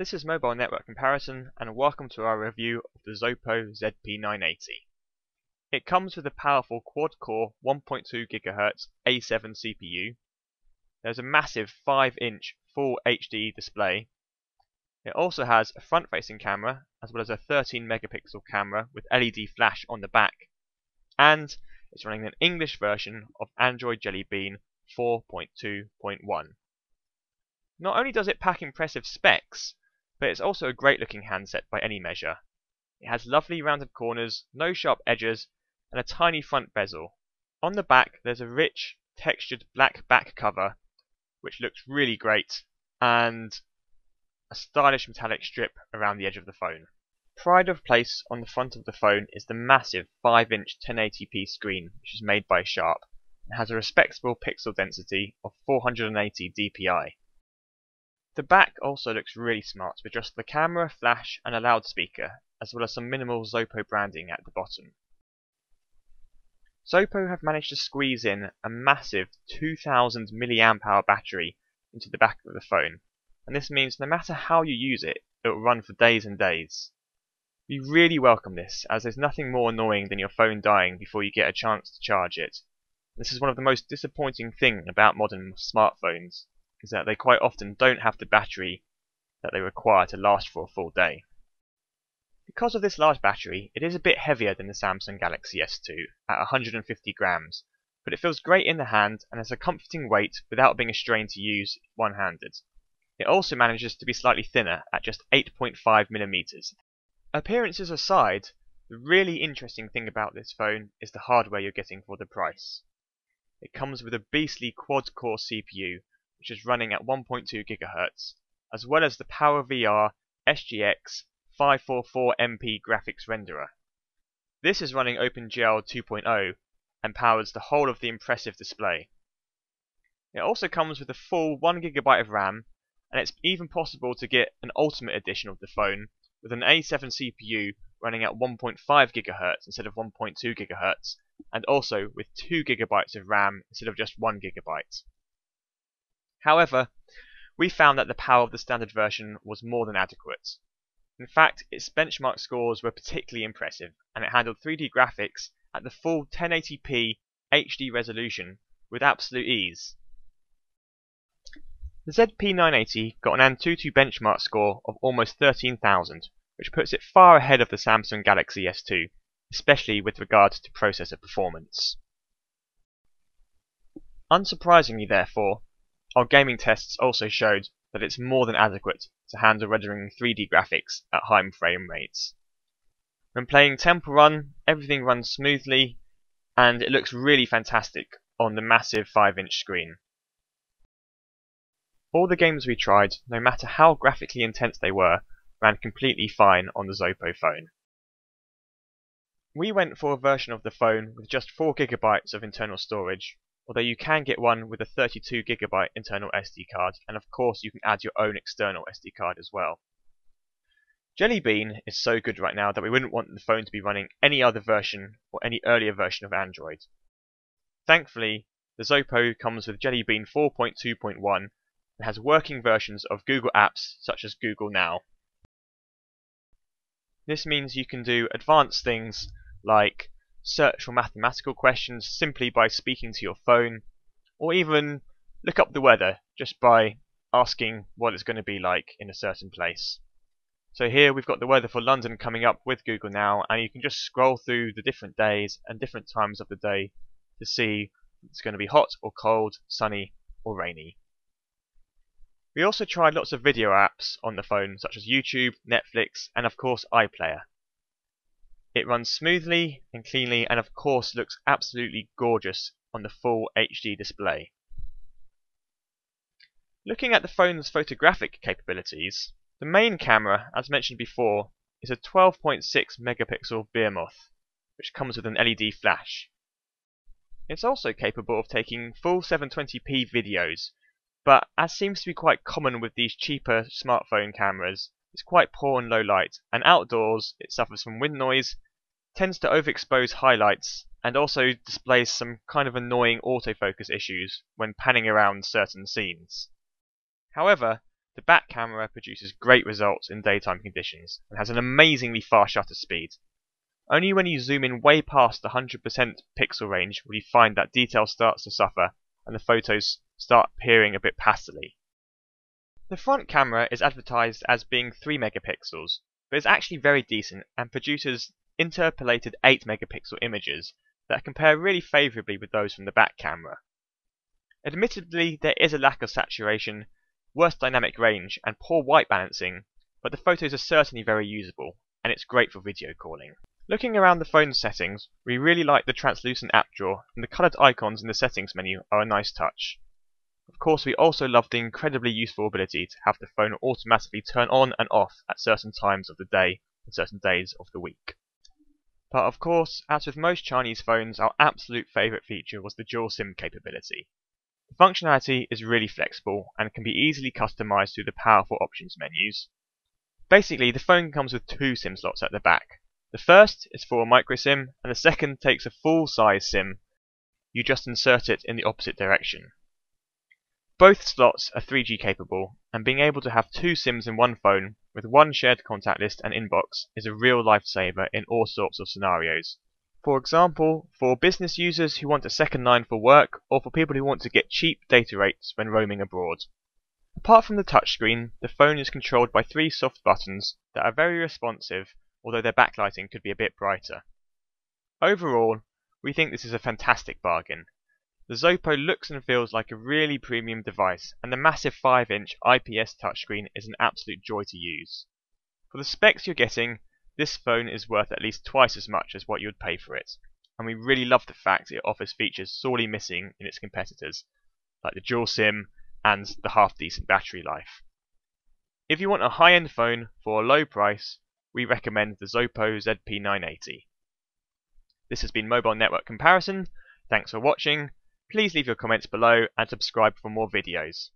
This is Mobile Network Comparison, and welcome to our review of the Zopo ZP980. It comes with a powerful quad-core 1.2 GHz A7 CPU. There's a massive 5-inch Full HD display. It also has a front-facing camera, as well as a 13-megapixel camera with LED flash on the back. And it's running an English version of Android Jelly Bean 4.2.1. Not only does it pack impressive specs, but it's also a great looking handset by any measure. It has lovely rounded corners, no sharp edges, and a tiny front bezel. On the back there's a rich, textured black back cover, which looks really great, and a stylish metallic strip around the edge of the phone. Pride of place on the front of the phone is the massive 5-inch 1080p screen, which is made by Sharp, and has a respectable pixel density of 480 dpi. The back also looks really smart with just the camera, flash and a loudspeaker, as well as some minimal Zopo branding at the bottom. Zopo have managed to squeeze in a massive 2000 mAh battery into the back of the phone, and this means no matter how you use it, it will run for days and days. We really welcome this, as there's nothing more annoying than your phone dying before you get a chance to charge it. This is one of the most disappointing things about modern smartphones, is that they quite often don't have the battery that they require to last for a full day. Because of this large battery, it is a bit heavier than the Samsung Galaxy S2 at 150 grams, but it feels great in the hand and has a comforting weight without being a strain to use one-handed. It also manages to be slightly thinner at just 8.5 millimeters. Appearances aside, the really interesting thing about this phone is the hardware you're getting for the price. It comes with a beastly quad-core CPU, which is running at 1.2 GHz, as well as the PowerVR SGX 544MP graphics renderer. This is running OpenGL 2.0 and powers the whole of the impressive display. It also comes with a full 1GB of RAM, and it's even possible to get an Ultimate Edition of the phone with an A7 CPU running at 1.5 GHz instead of 1.2 GHz, and also with 2GB of RAM instead of just 1GB. However, we found that the power of the standard version was more than adequate. In fact, its benchmark scores were particularly impressive, and it handled 3D graphics at the full 1080p HD resolution with absolute ease. The ZP980 got an Antutu benchmark score of almost 13,000, which puts it far ahead of the Samsung Galaxy S2, especially with regard to processor performance. Unsurprisingly, therefore, our gaming tests also showed that it's more than adequate to handle rendering 3D graphics at high frame rates. When playing Temple Run, everything runs smoothly, and it looks really fantastic on the massive 5-inch screen. All the games we tried, no matter how graphically intense they were, ran completely fine on the Zopo phone. We went for a version of the phone with just 4GB of internal storage, although you can get one with a 32GB internal SD card, and of course you can add your own external SD card as well. Jelly Bean is so good right now that we wouldn't want the phone to be running any other version or any earlier version of Android. Thankfully, the Zopo comes with Jelly Bean 4.2.1 and has working versions of Google apps such as Google Now. This means you can do advanced things like search for mathematical questions simply by speaking to your phone, or even look up the weather just by asking what it's going to be like in a certain place. So here we've got the weather for London coming up with Google Now, and you can just scroll through the different days and different times of the day to see if it's going to be hot or cold, sunny or rainy. We also tried lots of video apps on the phone such as YouTube, Netflix and of course iPlayer. It runs smoothly and cleanly, and of course looks absolutely gorgeous on the full HD display. Looking at the phone's photographic capabilities, the main camera, as mentioned before, is a 12.6 megapixel behemoth, which comes with an LED flash. It's also capable of taking full 720p videos, but as seems to be quite common with these cheaper smartphone cameras, it's quite poor in low light, and outdoors it suffers from wind noise, tends to overexpose highlights, and also displays some kind of annoying autofocus issues when panning around certain scenes. However, the back camera produces great results in daytime conditions and has an amazingly fast shutter speed. Only when you zoom in way past the 100% pixel range will you find that detail starts to suffer and the photos start appearing a bit pastely. The front camera is advertised as being 3 megapixels, but is actually very decent and produces interpolated 8 megapixel images that compare really favourably with those from the back camera. Admittedly, there is a lack of saturation, worse dynamic range and poor white balancing, but the photos are certainly very usable, and it's great for video calling. Looking around the phone settings, we really like the translucent app drawer, and the coloured icons in the settings menu are a nice touch. Of course, we also love the incredibly useful ability to have the phone automatically turn on and off at certain times of the day and certain days of the week. But of course, as with most Chinese phones, our absolute favourite feature was the dual SIM capability. The functionality is really flexible and can be easily customized through the powerful options menus. Basically, the phone comes with 2 SIM slots at the back. The first is for a micro SIM, and the second takes a full-size SIM. You just insert it in the opposite direction. Both slots are 3G capable, and being able to have 2 SIMs in one phone with one shared contact list and inbox is a real lifesaver in all sorts of scenarios. For example, for business users who want a second line for work, or for people who want to get cheap data rates when roaming abroad. Apart from the touchscreen, the phone is controlled by 3 soft buttons that are very responsive, although their backlighting could be a bit brighter. Overall, we think this is a fantastic bargain. The Zopo looks and feels like a really premium device, and the massive 5-inch IPS touchscreen is an absolute joy to use. For the specs you're getting, this phone is worth at least twice as much as what you would pay for it, and we really love the fact it offers features sorely missing in its competitors, like the dual SIM and the half-decent battery life. If you want a high-end phone for a low price, we recommend the Zopo ZP980. This has been Mobile Network Comparison. Thanks for watching. Please leave your comments below and subscribe for more videos.